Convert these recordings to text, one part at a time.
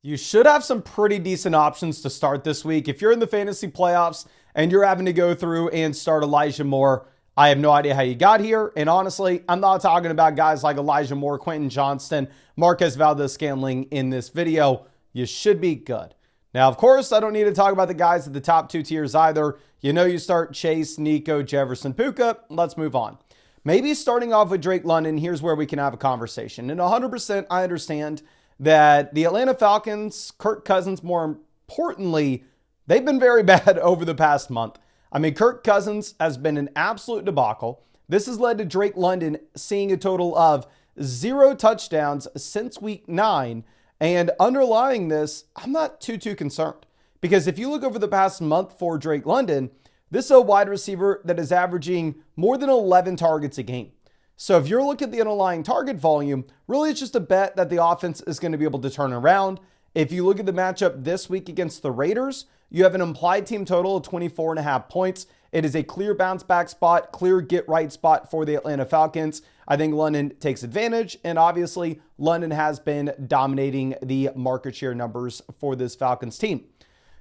You should have some pretty decent options to start this week. If you're in the fantasy playoffs and you're having to go through and start Elijah Moore, I have no idea how you got here. And honestly, I'm not talking about guys like Elijah Moore, Quentin Johnston, Marquez Valdez-Scantling in this video. You should be good. Now, of course, I don't need to talk about the guys at the top two tiers either. You know you start Chase, Nico, Jefferson, Puka. Let's move on. Maybe starting off with Drake London, here's where we can have a conversation. And 100% I understand that the Atlanta Falcons, Kirk Cousins, more importantly, they've been very bad over the past month. I mean, Kirk Cousins has been an absolute debacle. This has led to Drake London seeing a total of 0 touchdowns since week 9. And underlying this, I'm not too concerned. Because if you look over the past month for Drake London, this is a wide receiver that is averaging more than 11 targets a game. So if you're looking at the underlying target volume, really it's just a bet that the offense is going to be able to turn around. If you look at the matchup this week against the Raiders, you have an implied team total of 24.5 points. It is a clear bounce back spot, clear get right spot for the Atlanta Falcons. I think London takes advantage, and obviously London has been dominating the market share numbers for this Falcons team.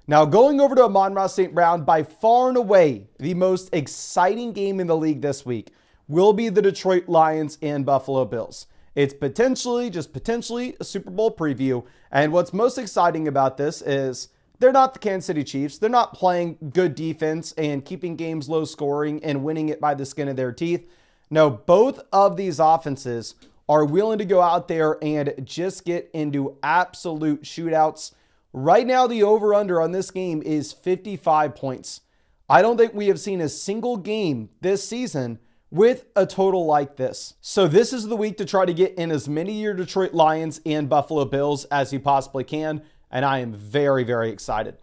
Now going over to Amon-Ra St. Brown, by far and away the most exciting game in the league this week will be the Detroit Lions and Buffalo Bills. It's potentially, just potentially, a Super Bowl preview. And what's most exciting about this is they're not the Kansas City Chiefs. They're not playing good defense and keeping games low scoring and winning it by the skin of their teeth. No, both of these offenses are willing to go out there and just get into absolute shootouts. Right now, the over-under on this game is 55 points. I don't think we have seen a single game this season with a total like this. So this is the week to try to get in as many of your Detroit Lions and Buffalo Bills as you possibly can. And I am very excited.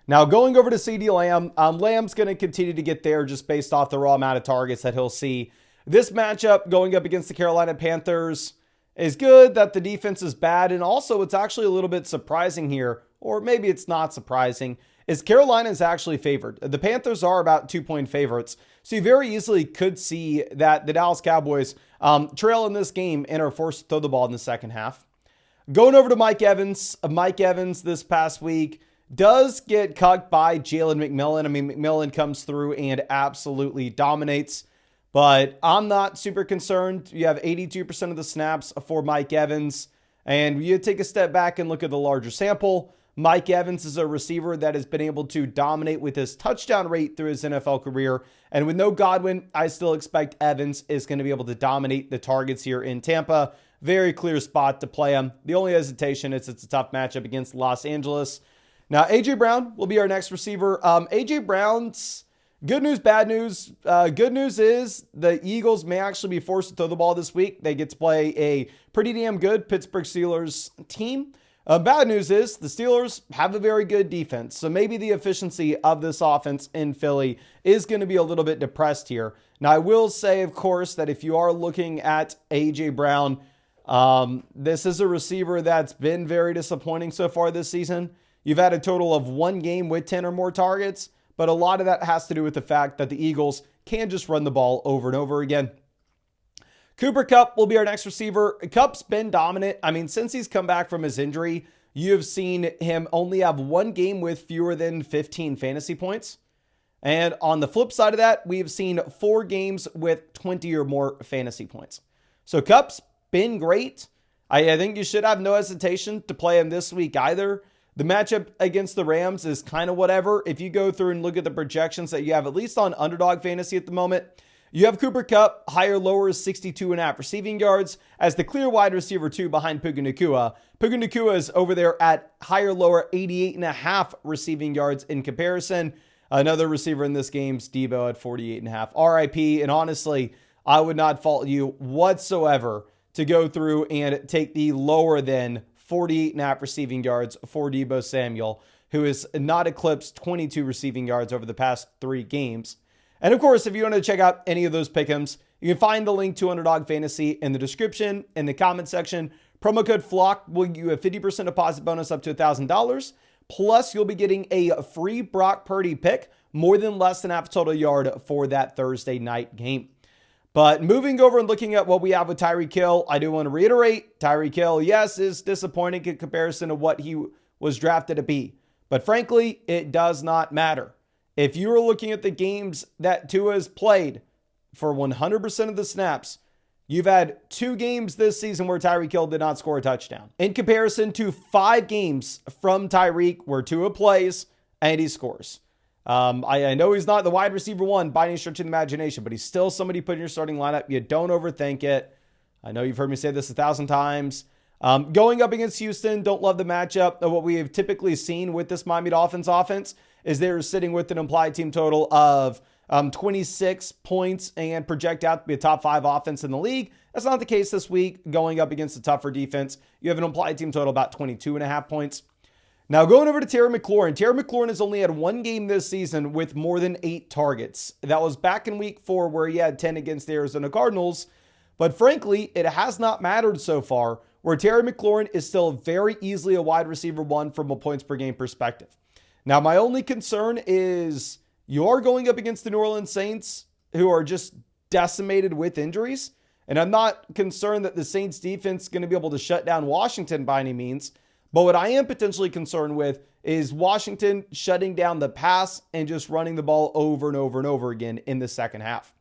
Now going over to CeeDee Lamb, Lamb's going to continue to get there just based off the raw amount of targets that he'll see. This matchup going up against the Carolina Panthers is good that the defense is bad. And also it's actually a little bit surprising here, or maybe it's not surprising, is Carolina is actually favored. The Panthers are about 2-point favorites. So you very easily could see that the Dallas Cowboys trail in this game and are forced to throw the ball in the second half. Going over to Mike Evans. Mike Evans this past week does get cucked by Jalen McMillan. I mean, McMillan comes through and absolutely dominates. But I'm not super concerned. You have 82% of the snaps for Mike Evans. And you take a step back and look at the larger sample. Mike Evans is a receiver that has been able to dominate with his touchdown rate through his NFL career. And with no Godwin, I still expect Evans is going to be able to dominate the targets here in Tampa. Very clear spot to play him. The only hesitation is it's a tough matchup against Los Angeles. Now, A.J. Brown will be our next receiver. A.J. Brown's good news, bad news. Good news is the Eagles may actually be forced to throw the ball this week. They get to play a pretty damn good Pittsburgh Steelers team. Bad news is the Steelers have a very good defense. So maybe the efficiency of this offense in Philly is going to be a little bit depressed here. Now, I will say, of course, that if you are looking at A.J. Brown, this is a receiver that's been very disappointing so far this season. You've had a total of 1 game with 10 or more targets, but a lot of that has to do with the fact that the Eagles can just run the ball over and over again. Cooper Kupp will be our next receiver. Kupp's been dominant. I mean, since he's come back from his injury, you have seen him only have 1 game with fewer than 15 fantasy points. And on the flip side of that, we've seen 4 games with 20 or more fantasy points. So Kupp's been great. I think you should have no hesitation to play him this week either. The matchup against the Rams is kind of whatever. If you go through and look at the projections that you have, at least on Underdog Fantasy at the moment, you have Cooper Kupp, higher lower 62.5 receiving yards as the clear wide receiver 2 behind Puka Nacua. Puka Nacua is over there at higher lower 88.5 receiving yards in comparison. Another receiver in this game's Debo at 48.5. RIP, and honestly, I would not fault you whatsoever to go through and take the lower than 48.5 receiving yards for Debo Samuel, who has not eclipsed 22 receiving yards over the past 3 games. And of course, if you want to check out any of those pick'ems, you can find the link to Underdog Fantasy in the description, in the comment section. Promo code FLOCK will give you a 50% deposit bonus up to $1,000. Plus, you'll be getting a free Brock Purdy pick, more than less than half total yard for that Thursday night game. But moving over and looking at what we have with Tyreek Hill, I do want to reiterate, Tyreek Hill, yes, is disappointing in comparison to what he was drafted a B. But frankly, it does not matter. If you are looking at the games that Tua has played for 100% of the snaps, you've had 2 games this season where Tyreek Hill did not score a touchdown. In comparison to 5 games from Tyreek where Tua plays and he scores. I know he's not the wide receiver 1 by any stretch of the imagination, but he's still somebody put in your starting lineup. You don't overthink it. I know you've heard me say this 1,000 times. Going up against Houston, don't love the matchup. What we have typically seen with this Miami Dolphins offense is they're sitting with an implied team total of 26 points and project out to be a top 5 offense in the league. That's not the case this week. Going up against a tougher defense, you have an implied team total about 22.5 points. Now going over to Terry McLaurin. Terry McLaurin has only had 1 game this season with more than 8 targets. That was back in week 4 where he had 10 against the Arizona Cardinals. But frankly, it has not mattered so far, where Terry McLaurin is still very easily a wide receiver 1 from a points per game perspective. Now, my only concern is you are going up against the New Orleans Saints, who are just decimated with injuries. And I'm not concerned that the Saints defense is going to be able to shut down Washington by any means. But what I am potentially concerned with is Washington shutting down the pass and just running the ball over and over and over again in the second half.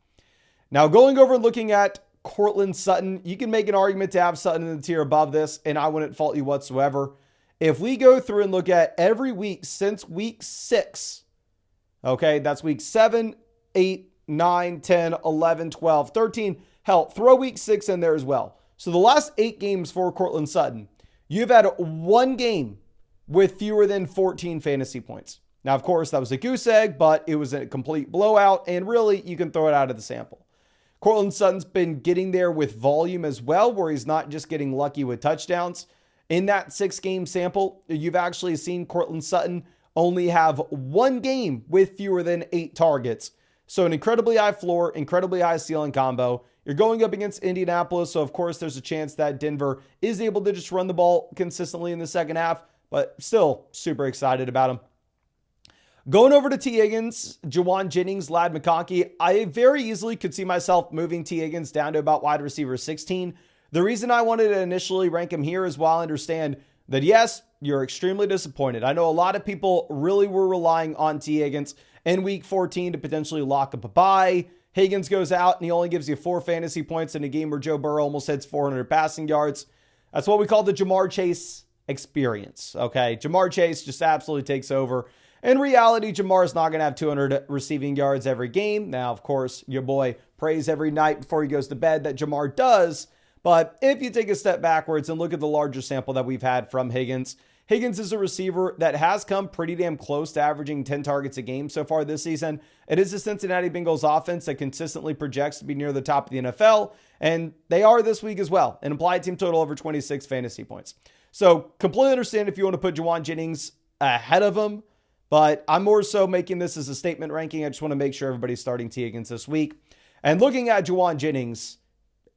Now, going over and looking at Courtland Sutton, you can make an argument to have Sutton in the tier above this, and I wouldn't fault you whatsoever. If we go through and look at every week since week 6, okay, that's week 7, 8, 9, 10, 11, 12, 13. Hell, throw week 6 in there as well. So the last 8 games for Courtland Sutton, you've had 1 game with fewer than 14 fantasy points. Now, of course, that was a goose egg, but it was a complete blowout, and really, you can throw it out of the sample. Courtland Sutton's been getting there with volume as well, where he's not just getting lucky with touchdowns. In that 6-game sample, you've actually seen Courtland Sutton only have 1 game with fewer than 8 targets. So an incredibly high floor, incredibly high ceiling combo. You're going up against Indianapolis, so of course there's a chance that Denver is able to just run the ball consistently in the second half, but still super excited about him. Going over to T. Higgins, Juwan Jennings, Ladd McConkey, I very easily could see myself moving T. Higgins down to about wide receiver 16. The reason I wanted to initially rank him here is while I understand that, yes, you're extremely disappointed. I know a lot of people really were relying on T. Higgins in week 14 to potentially lock up a bye. Higgins goes out and he only gives you 4 fantasy points in a game where Joe Burrow almost hits 400 passing yards. That's what we call the Jamar Chase experience, okay? Jamar Chase just absolutely takes over. In reality, Jamar is not going to have 200 receiving yards every game. Now, of course, your boy prays every night before he goes to bed that Jamar does. But if you take a step backwards and look at the larger sample that we've had from Higgins, Higgins is a receiver that has come pretty damn close to averaging 10 targets a game so far this season. It is the Cincinnati Bengals offense that consistently projects to be near the top of the NFL, and they are this week as well. An implied team total over 26 fantasy points. So completely understand if you want to put Juwan Jennings ahead of him, but I'm more so making this as a statement ranking. I just want to make sure everybody's starting T. Higgins this week. And looking at Juwan Jennings,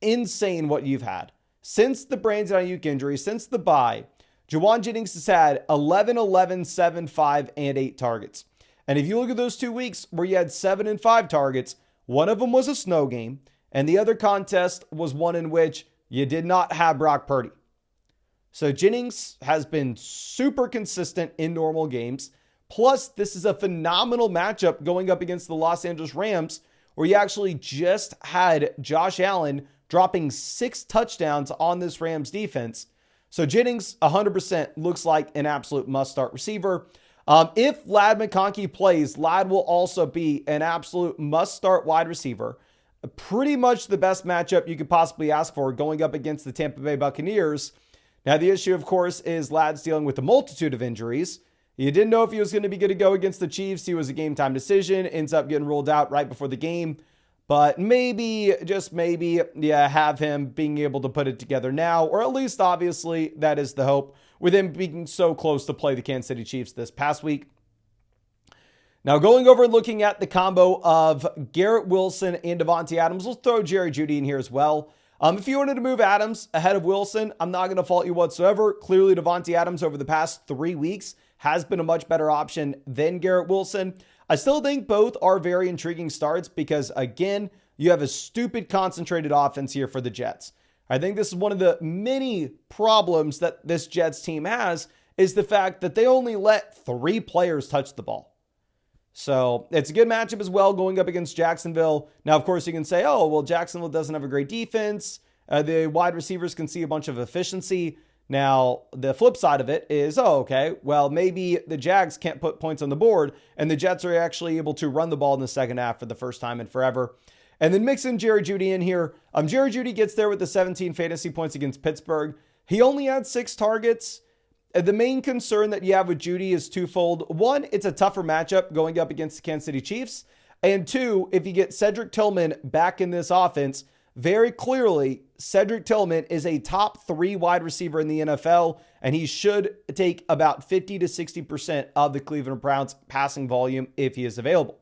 insane what you've had. Since the Brandon Ayuk injury, since the bye, Juwan Jennings has had 11, 11, 7, 5, and 8 targets. And if you look at those 2 weeks where you had 7 and 5 targets, one of them was a snow game, and the other contest was one in which you did not have Brock Purdy. So Jennings has been super consistent in normal games. Plus, this is a phenomenal matchup going up against the Los Angeles Rams, where you actually just had Josh Allen dropping 6 touchdowns on this Rams defense. So Jennings, 100% looks like an absolute must-start receiver. If Ladd McConkey plays, Ladd will also be an absolute must-start wide receiver. Pretty much the best matchup you could possibly ask for going up against the Tampa Bay Buccaneers. Now, the issue, of course, is Ladd's dealing with a multitude of injuries. You didn't know if he was going to be good to go against the Chiefs. He was a game-time decision, ends up getting ruled out right before the game. But maybe, just maybe, have him being able to put it together now, or at least, obviously, that is the hope, with him being so close to play the Kansas City Chiefs this past week. Now, going over and looking at the combo of Garrett Wilson and Davante Adams, we'll throw Jerry Jeudy in here as well. If you wanted to move Adams ahead of Wilson, I'm not going to fault you whatsoever. Clearly, Davante Adams over the past 3 weeks has been a much better option than Garrett Wilson. I still think both are very intriguing starts because, again, you have a stupid concentrated offense here for the Jets. I think this is one of the many problems that this Jets team has is the fact that they only let 3 players touch the ball. So it's a good matchup as well going up against Jacksonville. Now, of course, you can say, oh, well, Jacksonville doesn't have a great defense. The wide receivers can see a bunch of efficiency. Now, the flip side of it is, oh, okay, well, maybe the Jags can't put points on the board, and the Jets are actually able to run the ball in the second half for the first time in forever. And then mix in Jerry Jeudy in here. Jerry Jeudy gets there with the 17 fantasy points against Pittsburgh. He only had 6 targets. The main concern that you have with Jeudy is twofold. One, it's a tougher matchup going up against the Kansas City Chiefs. And 2, if you get Cedric Tillman back in this offense, very clearly, Cedric Tillman is a top 3 wide receiver in the NFL, and he should take about 50 to 60% of the Cleveland Browns passing volume if he is available.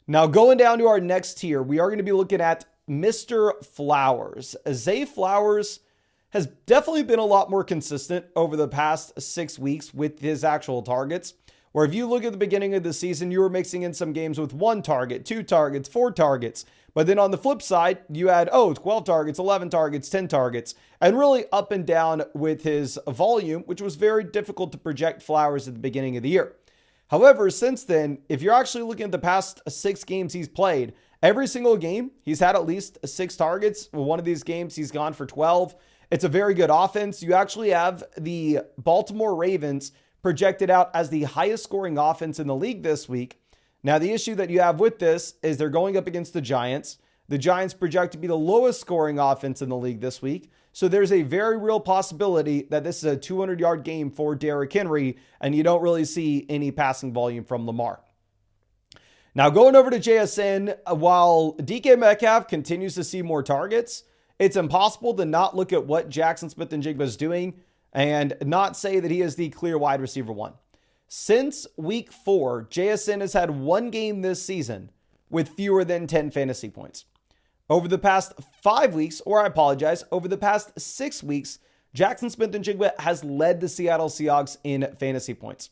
Now, going down to our next tier, we are going to be looking at Mr. Flowers. Zay Flowers has definitely been a lot more consistent over the past 6 weeks with his actual targets. Where if you look at the beginning of the season, you were mixing in some games with 1 target, 2 targets, 4 targets. But then on the flip side, you had, 12 targets, 11 targets, 10 targets, and really up and down with his volume, which was very difficult to project Flowers at the beginning of the year. However, since then, if you're actually looking at the past 6 games he's played, every single game, he's had at least 6 targets. One of these games, he's gone for 12. It's a very good offense. You actually have the Baltimore Ravens projected out as the highest scoring offense in the league this week. Now, the issue that you have with this is they're going up against the Giants. The Giants project to be the lowest scoring offense in the league this week. So there's a very real possibility that this is a 200-yard game for Derrick Henry, and you don't really see any passing volume from Lamar. Now, going over to JSN, while DK Metcalf continues to see more targets, it's impossible to not look at what Jackson Smith-Njigba is doing and not say that he is the clear wide receiver 1. Since week 4, JSN has had 1 game this season with fewer than 10 fantasy points. Over the past 5 weeks, over the past 6 weeks, Jackson Smith-Njigba has led the Seattle Seahawks in fantasy points.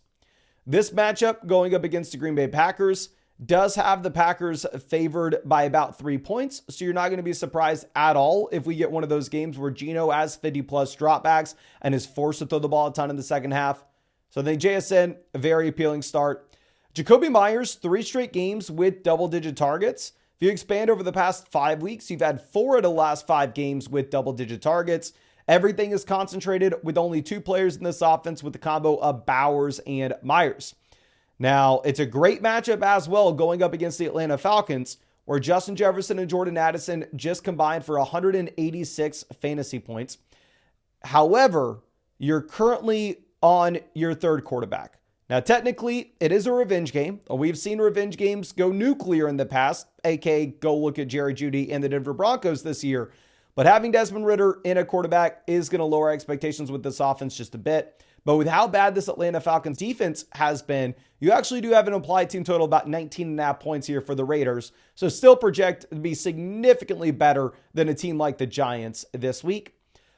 This matchup going up against the Green Bay Packers does have the Packers favored by about 3 points. So you're not going to be surprised at all if we get one of those games where Geno has 50 plus dropbacks and is forced to throw the ball a ton in the second half. So I think JSN, a very appealing start. Jacoby Myers, 3 straight games with double-digit targets. If you expand over the past 5 weeks, you've had 4 of the last 5 games with double-digit targets. Everything is concentrated with only 2 players in this offense with the combo of Bowers and Myers. Now, it's a great matchup as well going up against the Atlanta Falcons, where Justin Jefferson and Jordan Addison just combined for 186 fantasy points. However, you're currently on your 3rd quarterback. Now, technically, it is a revenge game. We've seen revenge games go nuclear in the past, aka go look at Jerry Jeudy and the Denver Broncos this year. But having Desmond Ridder in a quarterback is going to lower expectations with this offense just a bit. But with how bad this Atlanta Falcons defense has been, you actually do have an implied team total about 19.5 points here for the Raiders. So still project to be significantly better than a team like the Giants this week.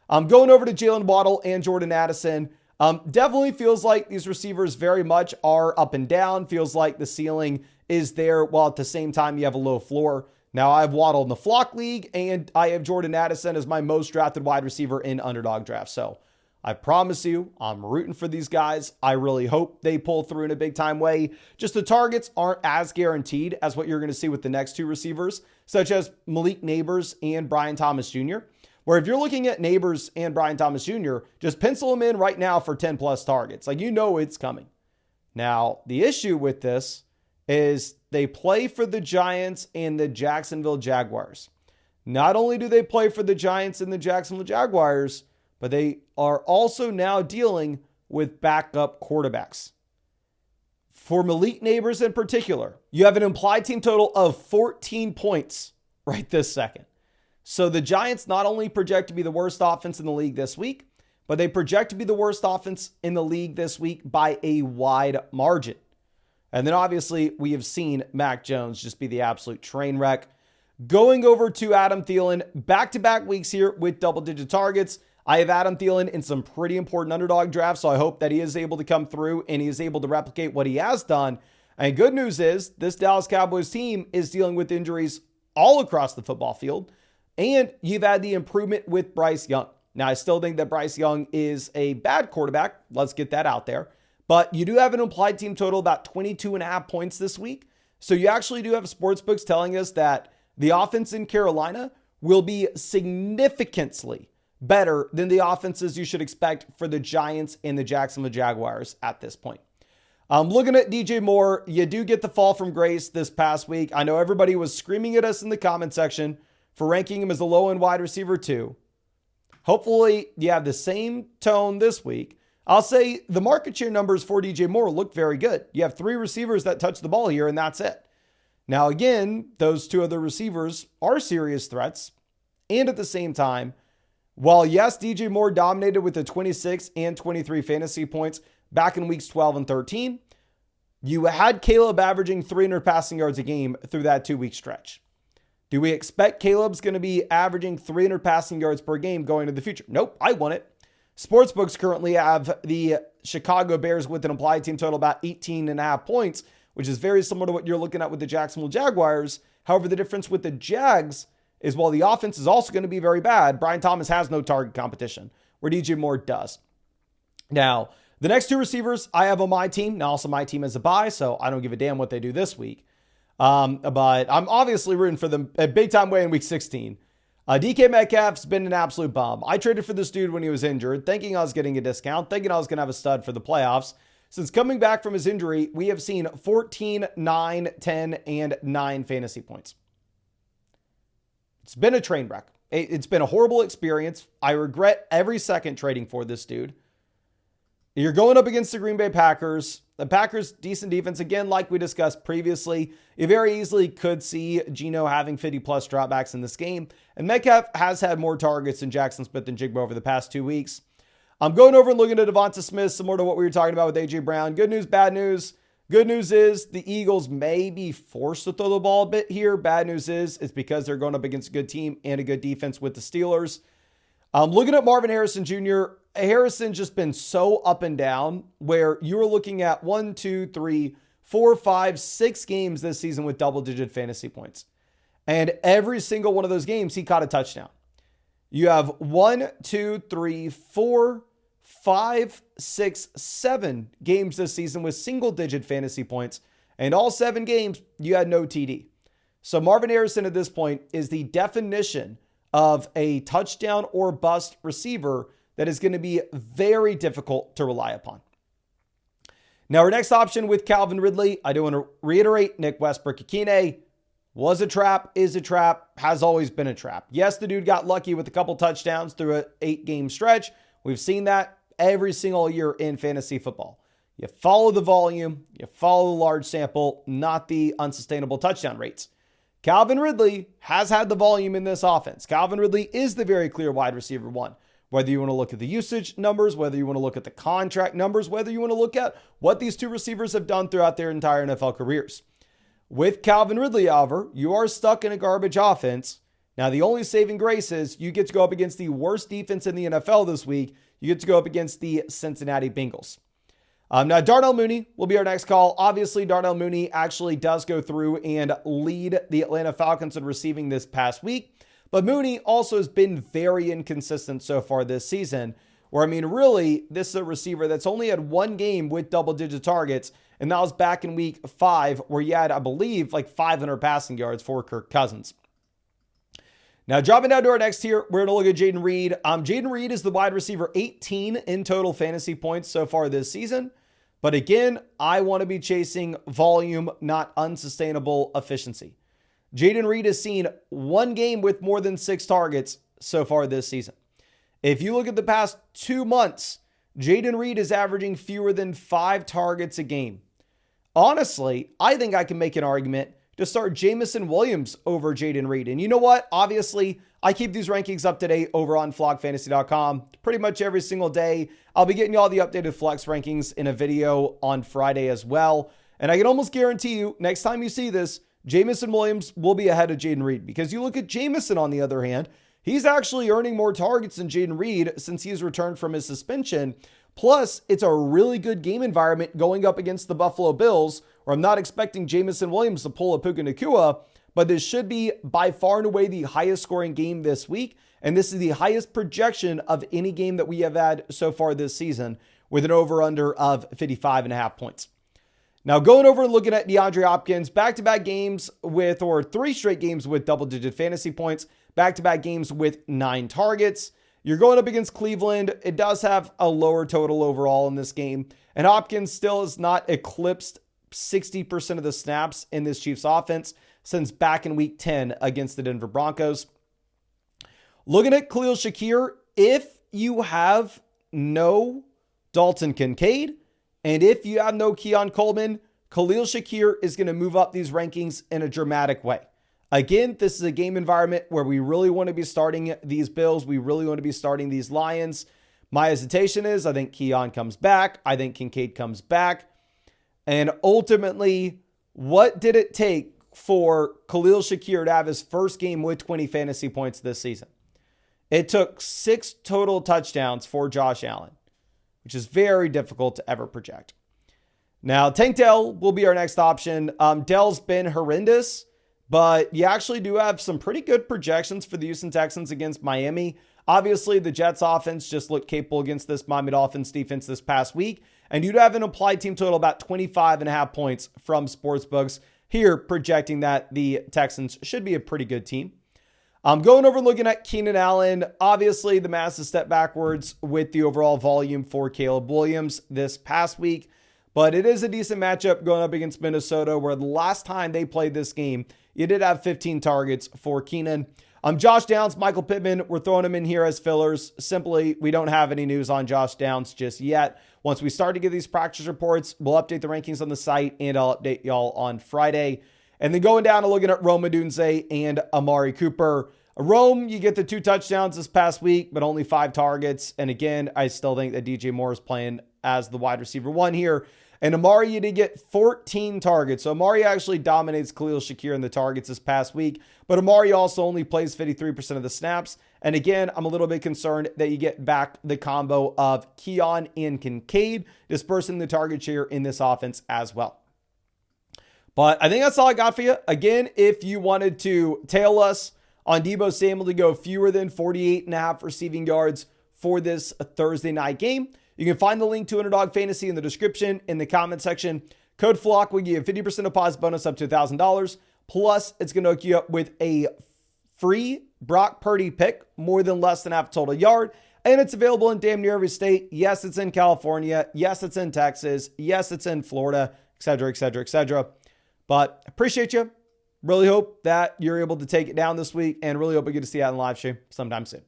Going over to Jalen Waddle and Jordan Addison. Definitely feels like these receivers very much are up and down. Feels like the ceiling is there while at the same time you have a low floor. Now I have Waddle in the Flock League and I have Jordan Addison as my most drafted wide receiver in Underdog Draft. So I promise you, I'm rooting for these guys. I really hope they pull through in a big time way. Just the targets aren't as guaranteed as what you're going to see with the next 2 receivers, such as Malik Nabers and Brian Thomas Jr., where if you're looking at Nabers and Brian Thomas Jr., just pencil them in right now for 10 plus targets. Like, you know it's coming. Now, the issue with this is they play for the Giants and the Jacksonville Jaguars. Not only do they play for the Giants and the Jacksonville Jaguars, but they are also now dealing with backup quarterbacks. For Malik Nabers in particular, you have an implied team total of 14 points right this second. So the Giants not only project to be the worst offense in the league this week, but they project to be the worst offense in the league this week by a wide margin. And then obviously we have seen Mac Jones just be the absolute train wreck. Going over to Adam Thielen, back-to-back weeks here with double-digit targets. I have Adam Thielen in some pretty important underdog drafts, so I hope that he is able to come through and he is able to replicate what he has done. And good news is this Dallas Cowboys team is dealing with injuries all across the football field, and you've had the improvement with Bryce Young. Now, I still think that Bryce Young is a bad quarterback. Let's get that out there. But you do have an implied team total about 22.5 points this week. So you actually do have sportsbooks telling us that the offense in Carolina will be significantly better than the offenses you should expect for the Giants and the Jacksonville Jaguars at this point. Looking at DJ Moore, you do get the fall from grace this past week. I know everybody was screaming at us in the comment section for ranking him as a low-end wide receiver too. Hopefully you have the same tone this week. I'll say the market share numbers for DJ Moore look very good. You have 3 receivers that touch the ball here, and that's it. Now, again, those 2 other receivers are serious threats. And at the same time, while yes, DJ Moore dominated with the 26 and 23 fantasy points back in weeks 12 and 13, you had Caleb averaging 300 passing yards a game through that 2-week stretch. Do we expect Caleb's going to be averaging 300 passing yards per game going into the future? Nope, I want it. Sportsbooks currently have the Chicago Bears with an implied team total about 18.5 points, which is very similar to what you're looking at with the Jacksonville Jaguars. However, the difference with the Jags is while the offense is also going to be very bad, Brian Thomas has no target competition, where DJ Moore does. Now, the next 2 receivers I have on my team. Now, also my team is a bye, so I don't give a damn what they do this week. But I'm obviously rooting for them a big time way in week 16. DK Metcalf's been an absolute bum. I traded for this dude when he was injured, thinking I was getting a discount, thinking I was going to have a stud for the playoffs. Since coming back from his injury, we have seen 14, 9, 10, and 9 fantasy points. It's been a train wreck. It's been a horrible experience. I regret every second trading for this dude. You're going up against the Green Bay Packers. The Packers, decent defense. Again, like we discussed previously, you very easily could see Geno having 50-plus dropbacks in this game. And Metcalf has had more targets than Jackson Smith and Jigba over the past 2 weeks. I'm going over and looking at Devonta Smith, similar to what we were talking about with A.J. Brown. Good news, bad news. Good news is the Eagles may be forced to throw the ball a bit here. Bad news is it's because they're going up against a good team and a good defense with the Steelers. Looking at Marvin Harrison Jr., Harrison's just been so up and down where you're looking at 1, 2, 3, 4, 5, 6 games this season with double-digit fantasy points. And every single one of those games, he caught a touchdown. You have 1, 2, 3, 4, 5, 6, 7 games this season with single-digit fantasy points. And all 7 games, you had no TD. So Marvin Harrison at this point is the definition of a touchdown or bust receiver that is going to be very difficult to rely upon. Now, our next option with Calvin Ridley, I do want to reiterate, Nick Westbrook-Ikine was a trap, is a trap, has always been a trap. Yes, the dude got lucky with a couple touchdowns through an 8-game stretch. We've seen that every single year in fantasy football. You follow the volume, you follow the large sample, not the unsustainable touchdown rates. Calvin Ridley has had the volume in this offense. Calvin Ridley is the very clear wide receiver 1. Whether you want to look at the usage numbers, whether you want to look at the contract numbers, whether you want to look at what these 2 receivers have done throughout their entire NFL careers. With Calvin Ridley, however, you are stuck in a garbage offense. Now, the only saving grace is you get to go up against the worst defense in the NFL this week. You get to go up against the Cincinnati Bengals. Now, Darnell Mooney will be our next call. Obviously, Darnell Mooney actually does go through and lead the Atlanta Falcons in receiving this past week. But Mooney also has been very inconsistent so far this season, where, I mean, really, this is a receiver that's only had 1 game with double-digit targets, and that was back in week 5, where he had, I believe, like 500 passing yards for Kirk Cousins. Now, dropping down to our next tier, we're going to look at Jayden Reed. Jayden Reed is the wide receiver 18 in total fantasy points so far this season. But again, I want to be chasing volume, not unsustainable efficiency. Jayden Reed has seen 1 game with more than 6 targets so far this season. If you look at the past 2 months, Jayden Reed is averaging fewer than 5 targets a game. Honestly, I think I can make an argument to start Jamison Williams over Jayden Reed. And you know what? Obviously, I keep these rankings up to date over on flogfantasy.com pretty much every single day. I'll be getting you all the updated flex rankings in a video on Friday as well. And I can almost guarantee you, next time you see this, Jamison Williams will be ahead of Jayden Reed, because you look at Jamison on the other hand, he's actually earning more targets than Jayden Reed since he's returned from his suspension. Plus, it's a really good game environment going up against the Buffalo Bills, where I'm not expecting Jamison Williams to pull a Puka Nacua, but this should be by far and away the highest scoring game this week. And this is the highest projection of any game that we have had so far this season, with an over-under of 55.5 points. Now, going over and looking at DeAndre Hopkins, back-to-back games with, or 3 straight games with double-digit fantasy points, back-to-back games with 9 targets. You're going up against Cleveland. It does have a lower total overall in this game, and Hopkins still has not eclipsed 60% of the snaps in this Chiefs offense since back in week 10 against the Denver Broncos. Looking at Khalil Shakir, if you have no Dalton Kincaid, and if you have no Keon Coleman, Khalil Shakir is going to move up these rankings in a dramatic way. Again, this is a game environment where we really want to be starting these Bills. We really want to be starting these Lions. My hesitation is I think Keon comes back. I think Kincaid comes back. And ultimately, what did it take for Khalil Shakir to have his first game with 20 fantasy points this season? It took 6 total touchdowns for Josh Allen, which is very difficult to ever project. Now, Tank Dell will be our next option. Dell's been horrendous, but you actually do have some pretty good projections for the Houston Texans against Miami. Obviously, the Jets offense just looked capable against this Miami Dolphins defense this past week, and you'd have an applied team total about 25.5 points from sportsbooks here, projecting that the Texans should be a pretty good team. I'm going over and looking at Keenan Allen. Obviously, the massive step backwards with the overall volume for Caleb Williams this past week, but it is a decent matchup going up against Minnesota, where the last time they played this game, you did have 15 targets for Keenan. Josh Downs, Michael Pittman, we're throwing him in here as fillers. Simply, we don't have any news on Josh Downs just yet. Once we start to get these practice reports, we'll update the rankings on the site, and I'll update y'all on Friday. And then going down and looking at Rome Odunze and Amari Cooper. Rome, you get the 2 touchdowns this past week, but only 5 targets. And again, I still think that DJ Moore is playing as the wide receiver 1 here. And Amari, you did get 14 targets. So Amari actually dominates Khalil Shakir in the targets this past week. But Amari also only plays 53% of the snaps. And again, I'm a little bit concerned that you get back the combo of Keon and Kincaid, dispersing the target share in this offense as well. But I think that's all I got for you. Again, if you wanted to tail us on Deebo Samuel to go fewer than 48.5 receiving yards for this Thursday night game, you can find the link to Underdog Fantasy in the description, in the comment section. Code FLOCK will give you a 50% deposit bonus up to $1,000. Plus, it's going to hook you up with a free Brock Purdy pick, more than less than half a total yard. And it's available in damn near every state. Yes, it's in California. Yes, it's in Texas. Yes, it's in Florida, etc., etc., etc. But appreciate you. Really hope that you're able to take it down this week, and really hope we get to see you out in live stream sometime soon.